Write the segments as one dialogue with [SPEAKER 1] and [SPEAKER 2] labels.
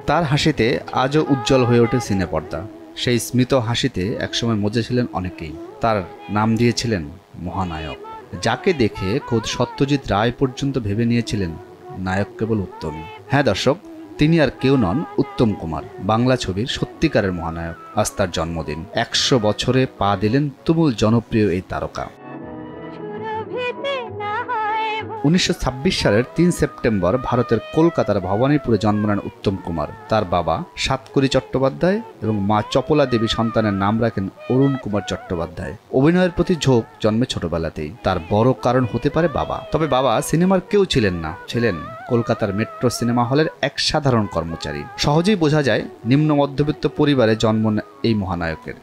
[SPEAKER 1] তার হাসিতে আজও উজ্জ্বল হয়ে ওঠে সিনেপর্দা। সেই স্মিত হাসিতে একসময় মজেছিলেন অনেকেই। তার নাম দিয়েছিলেন মহানায়ক, যাকে দেখে খোদ সত্যজিৎ রায় পর্যন্ত ভেবে নিয়েছিলেন নায়ক কেবল উত্তমই। হ্যাঁ দর্শক, তিনি আর কেউ নন, উত্তম কুমার, বাংলা ছবির সত্যিকারের মহানায়ক। আজ তার জন্মদিন। 100 বছরে পা দিলেন তুমুল জনপ্রিয় এই তারকা। 1926 সালের 3 সেপ্টেম্বর ভারতের কলকাতার ভবানীপুরে জন্ম নেন উত্তম কুমার। তার বাবা সাতকড়ি চট্টোপাধ্যায় এবং মা চপলা দেবী সন্তানের নাম রাখেন অরুণ কুমার চট্টোপাধ্যায়। অভিনয়ের প্রতি ঝোঁক জন্মে ছোটবেলাতেই। তার বড় কারণ হতে পারে বাবা। তবে বাবা সিনেমার কেউ ছিলেন না, ছিলেন কলকাতার মেট্রো সিনেমা হলের এক সাধারণ কর্মচারী। সহজেই বোঝা যায় নিম্ন মধ্যবিত্ত পরিবারে জন্ম এই মহানায়কের।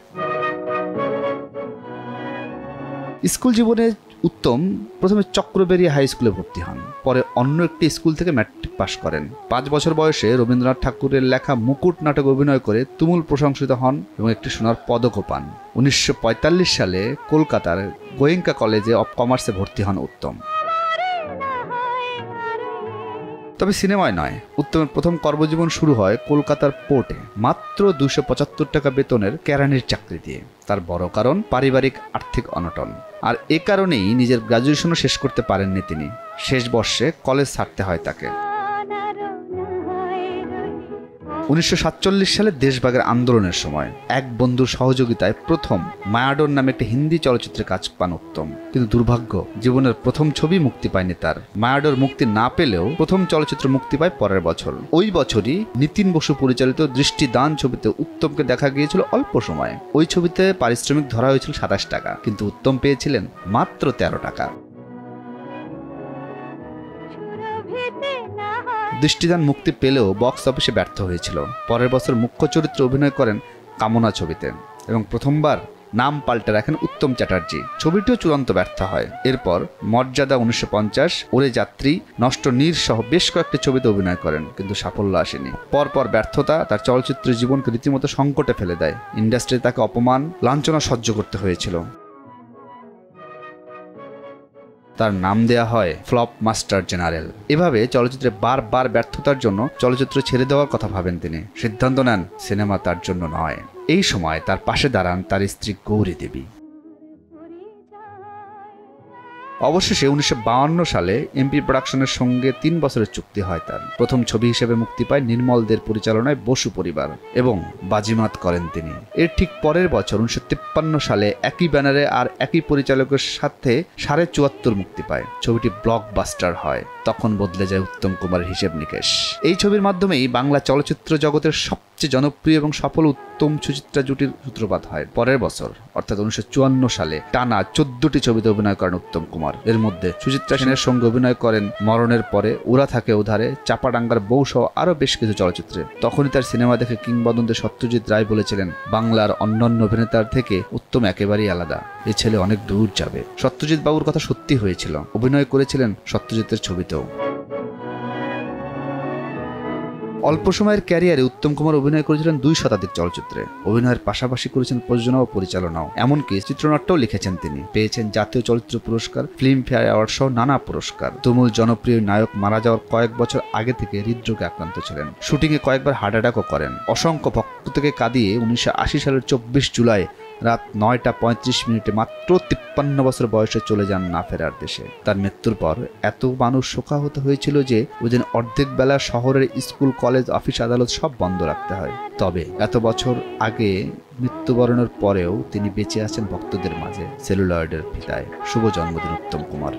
[SPEAKER 1] স্কুল জীবনে উত্তম প্রথমে চক্রবেড়িয়া হাই স্কুলে ভর্তি হন, পরে অন্য একটি স্কুল থেকে ম্যাট্রিক পাশ করেন। 5 বছর বয়সে রবীন্দ্রনাথ ঠাকুরের লেখা মুকুট নাটক অভিনয় করে তুমুল প্রশংসিত হন এবং একটি সোনার পদকও পান। 1945 সালে কলকাতার গোয়েঙ্কা কলেজে অফ কমার্সে ভর্তি হন উত্তম। তবে সিনেমায় নয়, উত্তমের প্রথম কর্মজীবন শুরু হয় কলকাতার পোর্টে মাত্র 275 টাকা বেতনের কেরানির চাকরি দিয়ে। তার বড় কারণ পারিবারিক আর্থিক অনটন, আর এ কারণেই নিজের গ্রাজুয়েশনও শেষ করতে পারেননি তিনি। শেষ বর্ষে কলেজ ছাড়তে হয় তাকে। 1947 সালে দেশভাগের আন্দোলনের সময় এক বন্ধুর সহযোগিতায় প্রথম মায়াডোর নামে একটি হিন্দি চলচ্চিত্রে কাজ পান উত্তম। কিন্তু দুর্ভাগ্য, জীবনের প্রথম ছবি মুক্তি পায়নি তার। মায়াডোর মুক্তি না পেলেও প্রথম চলচ্চিত্র মুক্তি পায় পরের বছর। ওই বছরই নিতিন বসু পরিচালিত দৃষ্টিদান ছবিতে উত্তমকে দেখা গিয়েছিল অল্প সময়ে। ওই ছবিতে পারিশ্রমিক ধরা হয়েছিল 27 টাকা, কিন্তু উত্তম পেয়েছিলেন মাত্র 13 টাকা। দৃষ্টিদান মুক্তি পেলেও বক্স অফিসে ব্যর্থ হয়েছিল। পরের বছর মুখ্য চরিত্রে অভিনয় করেন কামনা ছবিতে এবং প্রথমবার নাম পাল্টে রাখেন উত্তম চ্যাটার্জি। ছবিটিও চূড়ান্ত ব্যর্থ হয়। এরপর মর্যাদা 1950, ওরে যাত্রী, নষ্ট নীর সহ বেশ কয়েকটি ছবিতে অভিনয় করেন, কিন্তু সাফল্য আসেনি। পরপর ব্যর্থতা তার চলচ্চিত্র জীবনকে রীতিমতো সংকটে ফেলে দেয়। ইন্ডাস্ট্রিতে তাকে অপমান, লাঞ্ছনা সহ্য করতে হয়েছিল। তার নাম দেয়া হয় ফ্লপ মাস্টার জেনারেল। এভাবে চলচ্চিত্রে বারবার ব্যর্থতার জন্য চলচ্চিত্র ছেড়ে দেওয়ার কথা ভাবেন তিনি। সিদ্ধান্ত নেন সিনেমা তার জন্য নয়। এই সময় তার পাশে দাঁড়ান তার স্ত্রী গৌরী দেবী। অবশেষে 1952 সালে এমপি প্রোডাকশনের সঙ্গে 3 বছরের চুক্তি হয় তার। প্রথম ছবি হিসেবে মুক্তি পায় নির্মল দের পরিচালনায় বসু পরিবার এবং বাজিমাত করেন তিনি। এর ঠিক পরের বছর 1953 সালে একই ব্যানারে আর একই পরিচালকের সাথে 74.5 মুক্তি পায়। ছবিটি ব্লকবাস্টার হয়। তখন বদলে যায় উত্তম কুমারের হিসেব নিকেশ। এই ছবির মাধ্যমেই বাংলা চলচ্চিত্র জগতের সবচেয়ে জনপ্রিয় এবং সফল উত্তম সুচিত্রা জুটির সূত্রপাত হয়। পরের বছর অর্থাৎ 1954 সালে টানা 14টি ছবিতে অভিনয় করেন উত্তম কুমার। এর মধ্যে সুচিত্রা সেনের সঙ্গে অভিনয় করেন মরণের পরে, ওরা থাকে উধারে, চাপাডাঙ্গার বউ সহ আরও বেশ কিছু চলচ্চিত্রে। তখনই তার সিনেমা দেখে কিংবদন্তি সত্যজিৎ রায় বলেছিলেন, বাংলার অন্যান্য অভিনেতার থেকে উত্তম একেবারেই আলাদা, এ ছেলে অনেক দূর যাবে। সত্যজিৎ বাবুর কথা সত্যি হয়েছিল। অভিনয় করেছিলেন সত্যজিতের ছবিতেও। অল্প সময়ের ক্যারিয়ারে উত্তম কুমার অভিনয় করেছিলেন 2 শতাধিক চলচ্চিত্রে। অভিনয়ের পাশাপাশি করেছেন প্রযোজনা ও পরিচালনাও, এমনকি চিত্রনাট্যও লিখেছেন তিনি। পেয়েছেন জাতীয় চলচ্চিত্র পুরস্কার, ফিল্মফেয়ার অ্যাওয়ার্ড সহ নানা পুরস্কার। তুমুল জনপ্রিয় নায়ক মারা যাওয়ার কয়েক বছর আগে থেকে হৃদরোগে আক্রান্ত ছিলেন। শুটিংয়ে কয়েকবার হার্ট অ্যাটাকও করেন। অসংখ্য ভক্ত থেকে কাঁদিয়ে 1980 সালের 24 জুলাই রাত 9:35 মাত্র 53 বছর বয়সে চলে যান না ফেরার দেশে। তার মৃত্যুর পর এত মানুষ শোকাহত হয়েছিল যে ওই দিন অর্ধেক বেলা শহরের স্কুল, কলেজ, অফিস, আদালত সব বন্ধ রাখতে হয়। তবে এত বছর আগে মৃত্যুবরণের পরেও তিনি বেঁচে আছেন ভক্তদের মাঝে সেলুলয়েডের ফিতায়। শুভ জন্মদিন উত্তম কুমার।